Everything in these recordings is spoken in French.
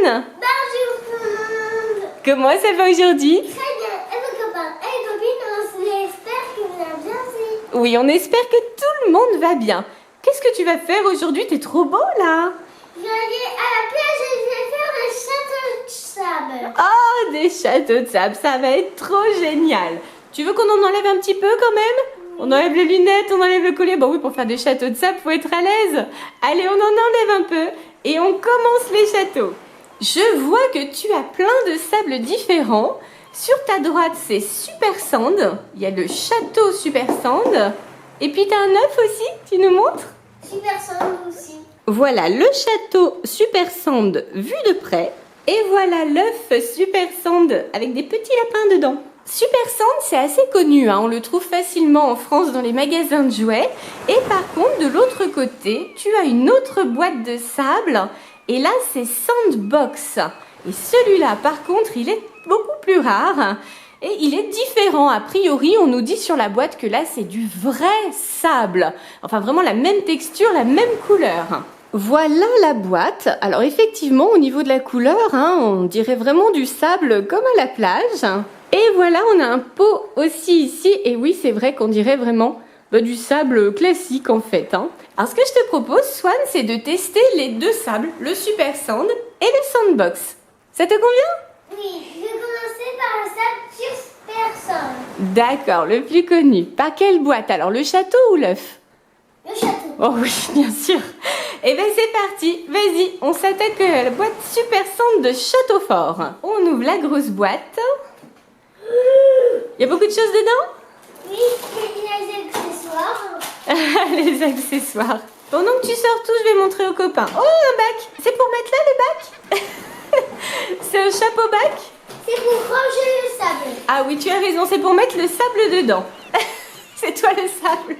Bonjour tout le monde. Comment ça va aujourd'hui? Très bien. Et vos copains et copines, on espère que vous allez bien aussi. Oui, on espère que tout le monde va bien. Qu'est-ce que tu vas faire aujourd'hui? T'es trop beau là. Je vais aller à la plage et je vais faire un château de sable. Oh, des châteaux de sable, ça va être trop génial. Tu veux qu'on en enlève un petit peu quand même? On enlève les lunettes, on enlève le collier. Bon oui, pour faire des châteaux de sable, faut être à l'aise. Allez, on en enlève un peu et on commence les châteaux. Je vois que tu as plein de sables différents. Sur ta droite, c'est Super Sand. Il y a le château Super Sand. Et puis, tu as un œuf aussi, tu nous montres? Super sand aussi. Voilà le château Super Sand vu de près. Et voilà l'œuf Super Sand avec des petits lapins dedans. Super Sand, c'est assez connu, hein. On le trouve facilement en France dans les magasins de jouets. Et par contre, de l'autre côté, tu as une autre boîte de sable. Et là, c'est Sandbox. Et celui-là, par contre, il est beaucoup plus rare. Et il est différent. A priori, on nous dit sur la boîte que là, c'est du vrai sable. Enfin, vraiment la même texture, la même couleur. Voilà la boîte. Alors, effectivement, au niveau de la couleur, hein, on dirait vraiment du sable comme à la plage. Et voilà, on a un pot aussi ici. Et oui, c'est vrai qu'on dirait vraiment du sable classique en fait. Hein. Alors, ce que je te propose, Swan, c'est de tester les deux sables, le Super Sand et le Sandbox. Ça te convient? Oui, je vais commencer par le sable Super sand. D'accord, le plus connu. Par quelle boîte? Alors, le château ou l'œuf? Le château. Oh oui, bien sûr. Eh bien, c'est parti. Vas-y, on s'attaque à la boîte Super Sand de Château Fort. On ouvre la grosse boîte. Il y a beaucoup de choses dedans? Oui, il y a les accessoires. Les accessoires. Pendant que tu sors tout, je vais montrer aux copains. Oh, un bac. C'est pour mettre là le bac? C'est un chapeau bac? C'est pour ranger le sable. Ah oui, tu as raison, c'est pour mettre le sable dedans. C'est toi le sable.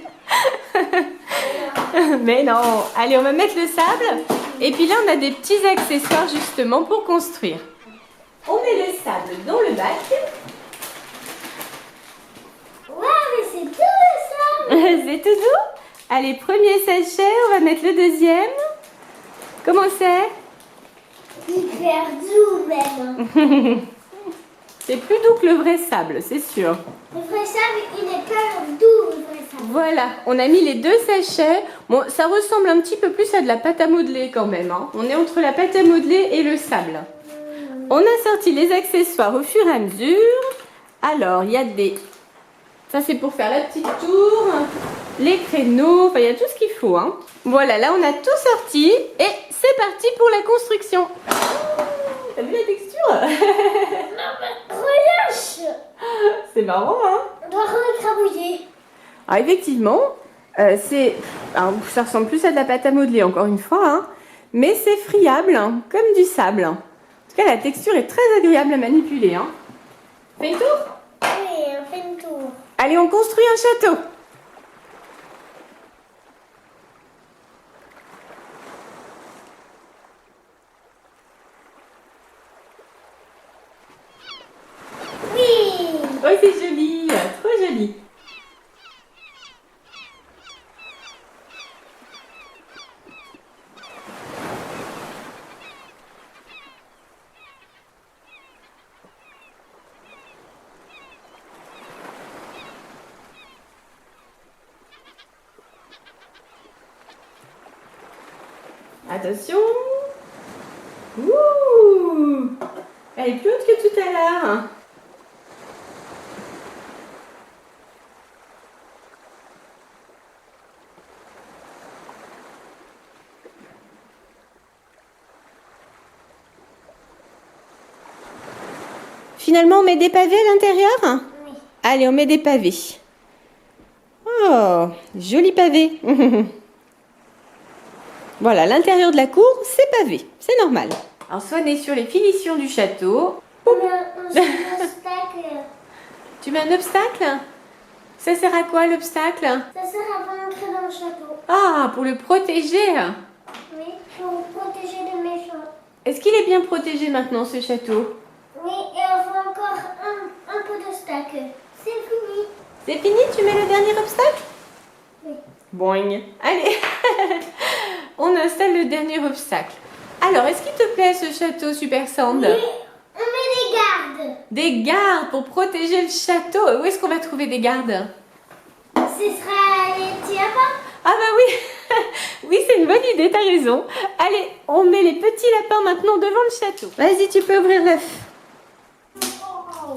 Mais non. Allez, on va mettre le sable. Et puis là, on a des petits accessoires justement pour construire. On met le sable dans le bac. Ouais, mais c'est tout le sable. C'est tout doux. Allez, premier sachet, on va mettre le deuxième. Comment c'est? Hyper doux même. C'est plus doux que le vrai sable, c'est sûr. Le vrai sable, il n'est pas doux, le vrai sable. Voilà, on a mis les deux sachets. Bon, ça ressemble un petit peu plus à de la pâte à modeler quand même. Hein. On est entre la pâte à modeler et le sable. On a sorti les accessoires au fur et à mesure. Alors, il y a des... Ça, c'est pour faire la petite tour. Les créneaux, enfin, il y a tout ce qu'il faut. Hein. Voilà, là, on a tout sorti. Et c'est parti pour la construction. T'as vu la texture? Non, mais relâche. C'est marrant, hein? On doit recrabouiller. Ah, effectivement, alors, ça ressemble plus à de la pâte à modeler, encore une fois. Hein, mais c'est friable, hein, comme du sable. En tout cas, la texture est très agréable à manipuler. Hein. Fais une tour? Oui, on fait une tour. Allez, on construit un château. Oui. Oh, c'est joli, trop joli. Attention. Ouh. Elle est plus haute que tout à l'heure. Finalement, on met des pavés à l'intérieur? Oui. Allez, on met des pavés. Oh, joli pavé. Voilà, l'intérieur de la cour, c'est pavé. C'est normal. Alors, Swan est sur les finitions du château. On met un obstacle. Tu mets un obstacle? Ça sert à quoi, l'obstacle? Ça sert à pas entrer dans le château. Ah, pour le protéger. Oui, pour protéger les méchants. Est-ce qu'il est bien protégé maintenant, ce château? Oui, et on fait encore un peu d'obstacle. C'est fini. C'est fini? Tu mets le dernier obstacle? Oui. Boing. Allez, on installe le dernier obstacle. Alors, est-ce qu'il te plaît ce château Super Sand? Oui, on met des gardes. Des gardes pour protéger le château. Où est-ce qu'on va trouver des gardes? Ce sera les petits lapins. Ah bah oui, oui c'est une bonne idée, t'as raison. Allez, on met les petits lapins maintenant devant le château. Vas-y, tu peux ouvrir l'œuf. Oh.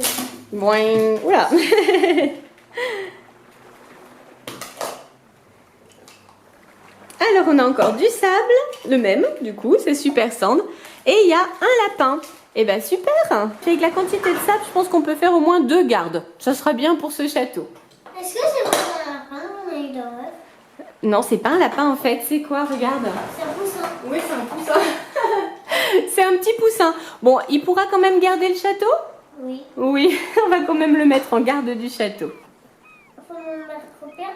Boing, oula. Alors on a encore du sable, le même du coup, c'est Super Sand. Et il y a un lapin. Et ben super. Puis avec la quantité de sable, je pense qu'on peut faire au moins 2 gardes. Ça sera bien pour ce château. Est-ce que c'est vraiment un lapin qu'on a eu dans l'œuf? Non, c'est pas un lapin en fait, c'est quoi? Regarde. C'est un poussin. Oui, c'est un poussin. C'est un petit poussin. Bon, il pourra quand même garder le château? Oui. Oui, on va quand même le mettre en garde du château. Faut me mettre au bien.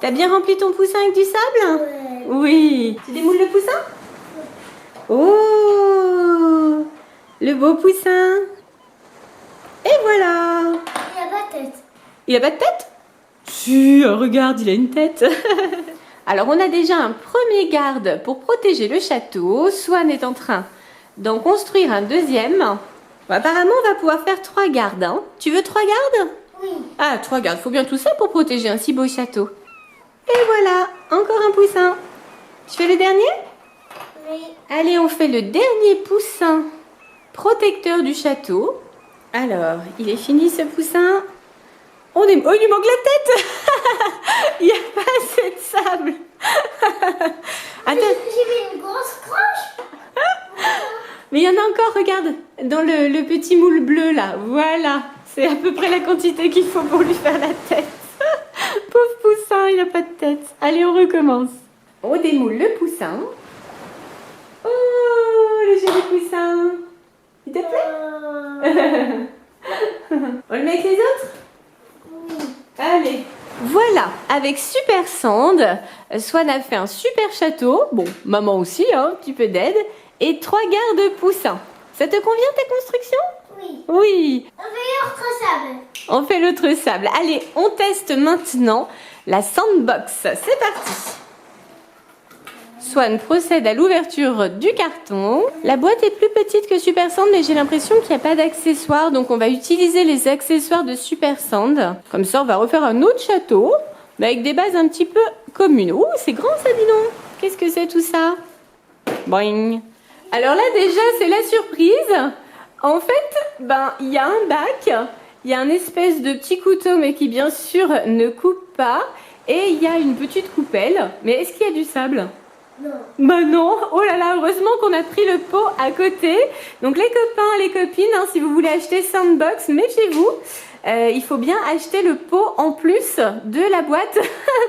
T'as bien rempli ton poussin avec du sable? Ouais. Oui. Tu démoules le poussin? Oh, le beau poussin. Et voilà. Il a pas de tête. Il a pas de tête? Si, regarde, il a une tête. Alors, on a déjà un premier garde pour protéger le château. Swan est en train d'en construire un deuxième. Bon, apparemment, on va pouvoir faire 3 gardes. Hein. Tu veux 3 gardes? Oui. Ah, 3 gardes. Faut bien tout ça pour protéger un si beau château. Et voilà, encore un poussin. Tu fais le dernier? Oui. Allez, on fait le dernier poussin protecteur du château. Alors, il est fini ce poussin. Oh, il lui manque la tête. Il n'y a pas assez de sable. Attends, J'ai mis une grosse croche. mais il y en a encore, regarde, dans le petit moule bleu là. Voilà, c'est à peu près la quantité qu'il faut pour lui faire la tête. Pauvre poussin, il n'a pas de tête. Allez, on recommence. On démoule le poussin. Oh, le joli poussin. Il te plaît? On le met avec les autres? Oui. Allez. Voilà, avec Super Sand, Swan a fait un super château. Bon, maman aussi, hein, un petit peu d'aide. Et 3 gardes poussins. Ça te convient ta construction? Oui. Oui. On fait autre sable. On fait l'autre sable. Allez, on teste maintenant la sandbox. C'est parti. Swan procède à l'ouverture du carton. La boîte est plus petite que Super Sand, mais j'ai l'impression qu'il n'y a pas d'accessoires. Donc on va utiliser les accessoires de Super Sand. Comme ça, on va refaire un autre château, mais avec des bases un petit peu communes. Ouh, c'est grand ça, dis donc. Qu'est-ce que c'est tout ça? Boing. Alors là, déjà, c'est la surprise. En fait, il y a un bac. Il y a un espèce de petit couteau, mais qui bien sûr ne coupe pas. Et il y a une petite coupelle. Mais est-ce qu'il y a du sable? Non. Bah non, oh là là, heureusement qu'on a pris le pot à côté. Donc les copains, les copines, hein, si vous voulez acheter Sandbox, méfiez-vous. Il faut bien acheter le pot en plus de la boîte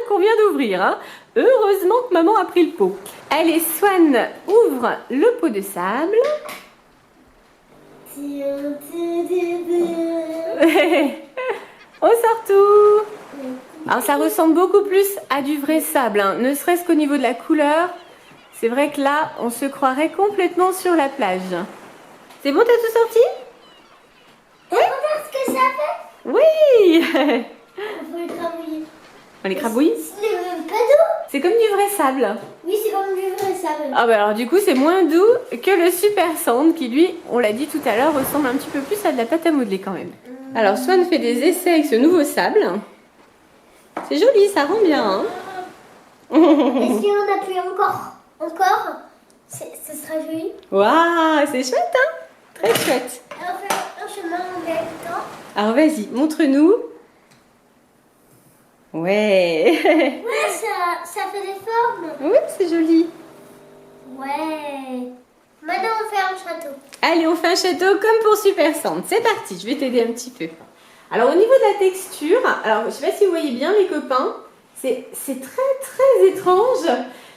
qu'on vient d'ouvrir. Hein. Heureusement que maman a pris le pot. Allez, Swan ouvre le pot de sable. On sort tout. Alors ça ressemble beaucoup plus à du vrai sable, hein. Ne serait-ce qu'au niveau de la couleur. C'est vrai que là, on se croirait complètement sur la plage. C'est bon, t'as tout sorti? Regarde ce que ça fait. Oui. On peut le travailler. On les crabouille? C'est même pas doux. C'est comme du vrai sable. Oui, c'est comme du vrai sable. Ah bah alors du coup, c'est moins doux que le Super Sand qui lui, on l'a dit tout à l'heure, ressemble un petit peu plus à de la pâte à modeler quand même. Alors Swan fait des essais avec ce nouveau sable. C'est joli, ça rend bien. Hein. Et si on appuie encore, ce sera joli. Waouh, c'est chouette, hein? Très chouette. Et on fait un chemin en même temps. Alors vas-y, montre-nous. Ouais. Ouais, ça fait des formes. Oui, c'est joli. Ouais. Maintenant, on fait un château. Allez, on fait un château comme pour Super Sand. C'est parti, je vais t'aider un petit peu. Alors au niveau de la texture, alors je sais pas si vous voyez bien les copains, c'est très étrange.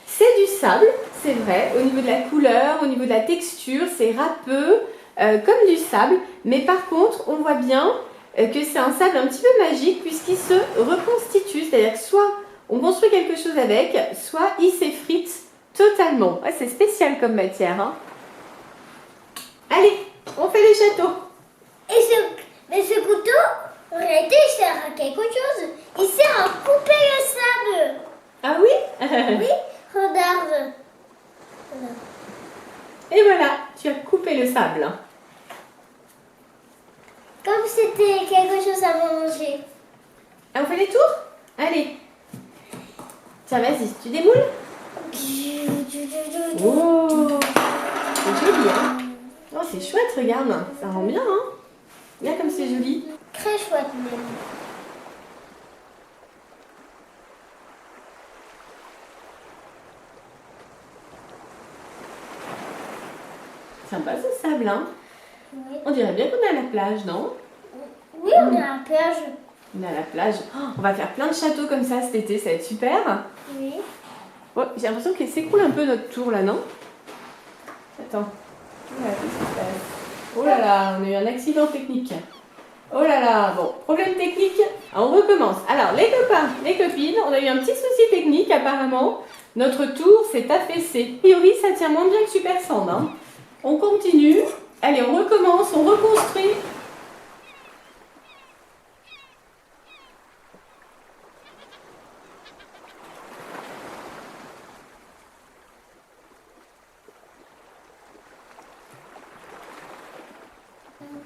C'est du sable, c'est vrai, au niveau de la couleur, au niveau de la texture, c'est râpeux, comme du sable. Mais par contre, on voit bien que c'est un sable un petit peu magique puisqu'il se reconstitue. C'est-à-dire que soit on construit quelque chose avec, soit il s'effrite totalement. Ouais, c'est spécial comme matière. Hein. Allez, on fait les châteaux. Mais ce couteau, en réalité, il sert à quelque chose. Il sert à couper le sable. Ah oui? Oui, regarde. Voilà. Et voilà, tu as coupé le sable. Comme c'était quelque chose à manger. Ah, on fait les tours? Allez. Tiens, vas-y, tu démoules? Oh, c'est joli, hein? Oh, c'est chouette, regarde. Ça rend bien, hein? Bien comme c'est joli. Très chouette même. Sympa ce sable, hein? Oui, On dirait bien qu'on est à la plage, non? oui on est à la plage. On est à la plage. Oh, on va faire plein de châteaux comme ça cet été, ça va être super. Oui. Oh, j'ai l'impression qu'il s'écroule un peu notre tour là, non? Attends. Voilà, qu'est-ce qui se passe? Oh là là, on a eu un accident technique. Oh là là, bon, problème technique. On recommence. Alors, les copains, les copines, on a eu un petit souci technique apparemment. Notre tour s'est affaissé. A priori, ça tient moins bien que Super Sand, hein. On continue. Allez, on recommence, on reconstruit.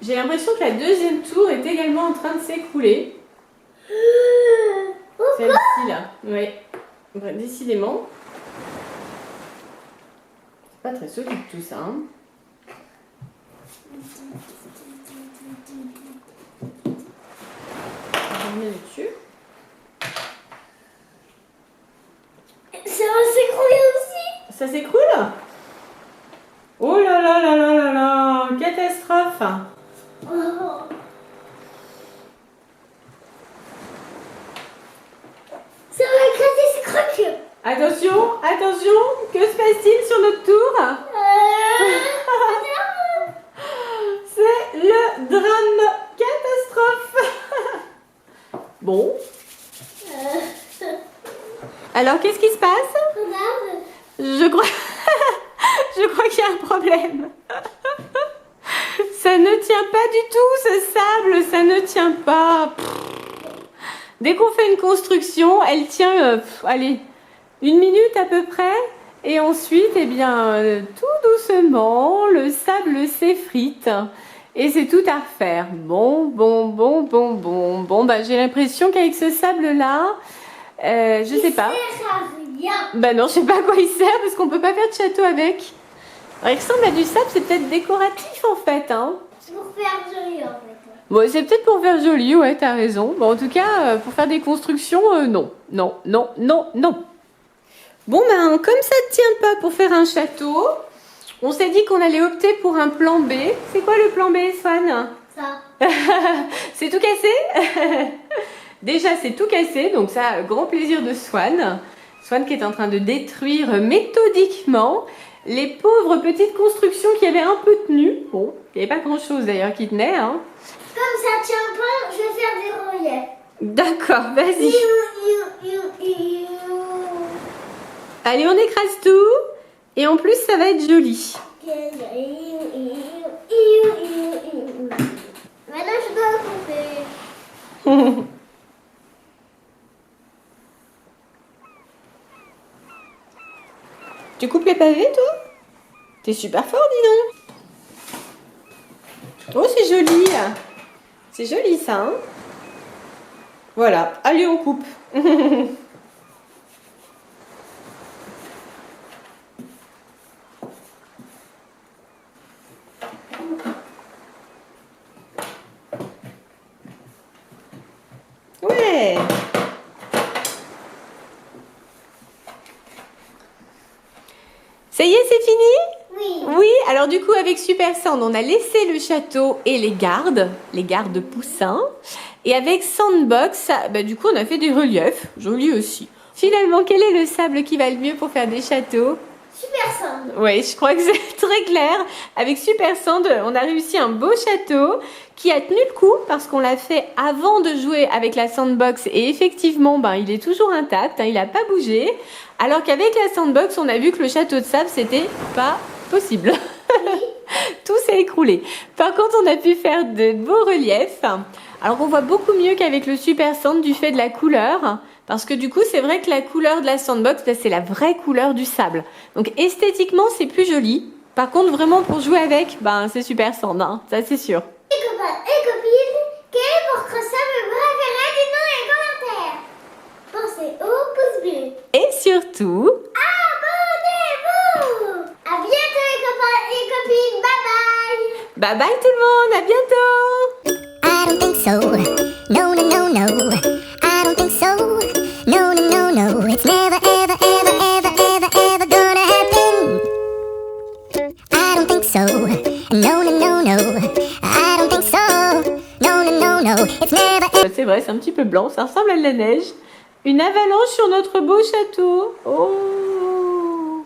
J'ai l'impression que la deuxième tour est également en train de s'écrouler. Celle-ci là, oui. Ouais, décidément. C'est pas très solide tout ça, hein. On met dessus. Ça va s'écrouler aussi. Ça s'écroule? Oh là là là là là là, catastrophe. Oh. Ça va écraser ses crocs. Attention, attention, que se passe-t-il sur notre tour? C'est le drame, catastrophe. Bon. Alors, qu'est-ce qui se passe? Regarde. Je crois, je crois qu'il y a un problème. Ça ne tient pas du tout, ce sable, ça ne tient pas. Dès qu'on fait une construction, elle tient, allez, 1 minute à peu près. Et ensuite, eh bien, tout doucement, le sable s'effrite. Et c'est tout à refaire. Bon, bah, j'ai l'impression qu'avec ce sable-là, je sais pas. Il sert à rien. Bah non, je sais pas à quoi il sert parce qu'on peut pas faire de château avec. Alors, il ressemble à du sable, c'est peut-être décoratif en fait, hein. C'est pour faire joli en fait. Bon, c'est peut-être pour faire joli, ouais, t'as raison. Bon, en tout cas, pour faire des constructions, non. Non. Bon, ben, comme ça ne tient pas pour faire un château, on s'est dit qu'on allait opter pour un plan B. C'est quoi le plan B, Swan? Ça. C'est tout cassé? Déjà, c'est tout cassé, donc ça, grand plaisir de Swan. Swan qui est en train de détruire méthodiquement les pauvres petites constructions qui avaient un peu tenu. Bon, il n'y avait pas grand-chose d'ailleurs qui tenait, hein. Comme ça tient pas, je vais faire des reliefs. D'accord, vas-y. Iou. Allez, on écrase tout. Et en plus, ça va être joli. Maintenant, je dois couper. Tu coupes les pavés, toi? T'es super fort, dis donc. Oh, c'est joli. C'est joli, ça, hein? Voilà. Allez, on coupe. Ouais. Ça y est, c'est fini? Oui. Oui, alors du coup, avec Super Sand, on a laissé le château et les gardes poussins. Et avec Sandbox, bah, du coup, on a fait des reliefs, jolis aussi. Finalement, quel est le sable qui va le mieux pour faire des châteaux? Super Sand. Oui, je crois que c'est très clair. Avec Super Sand, on a réussi un beau château qui a tenu le coup parce qu'on l'a fait avant de jouer avec la Sandbox et effectivement, ben, il est toujours intact, hein, il n'a pas bougé. Alors qu'avec la Sandbox, on a vu que le château de sable, c'était pas possible. Tout s'est écroulé. Par contre, on a pu faire de beaux reliefs. Alors, on voit beaucoup mieux qu'avec le Super Sand du fait de la couleur. Parce que du coup, c'est vrai que la couleur de la Sandbox, c'est la vraie couleur du sable. Donc, esthétiquement, c'est plus joli. Par contre, vraiment, pour jouer avec, ben, c'est Super Sand, hein, ça c'est sûr. Les copains et copines, quel est votre sable préféré? Dites-nous dans les commentaires. Pensez au pouce bleu. Et surtout, Abonnez-vous. À bientôt les copains et copines. Bye bye. bye bye tout le monde, à bientôt! I don't think so. No, no, no, no. I don't think so. No, no, no, no. It's never, ever, ever, ever, ever, ever gonna happen. I don't think so. No, no, no, no. I don't think so. No, no, no, no. It's never, ever. C'est vrai, c'est un petit peu blanc, ça ressemble à de la neige. Une avalanche sur notre beau château. Oh!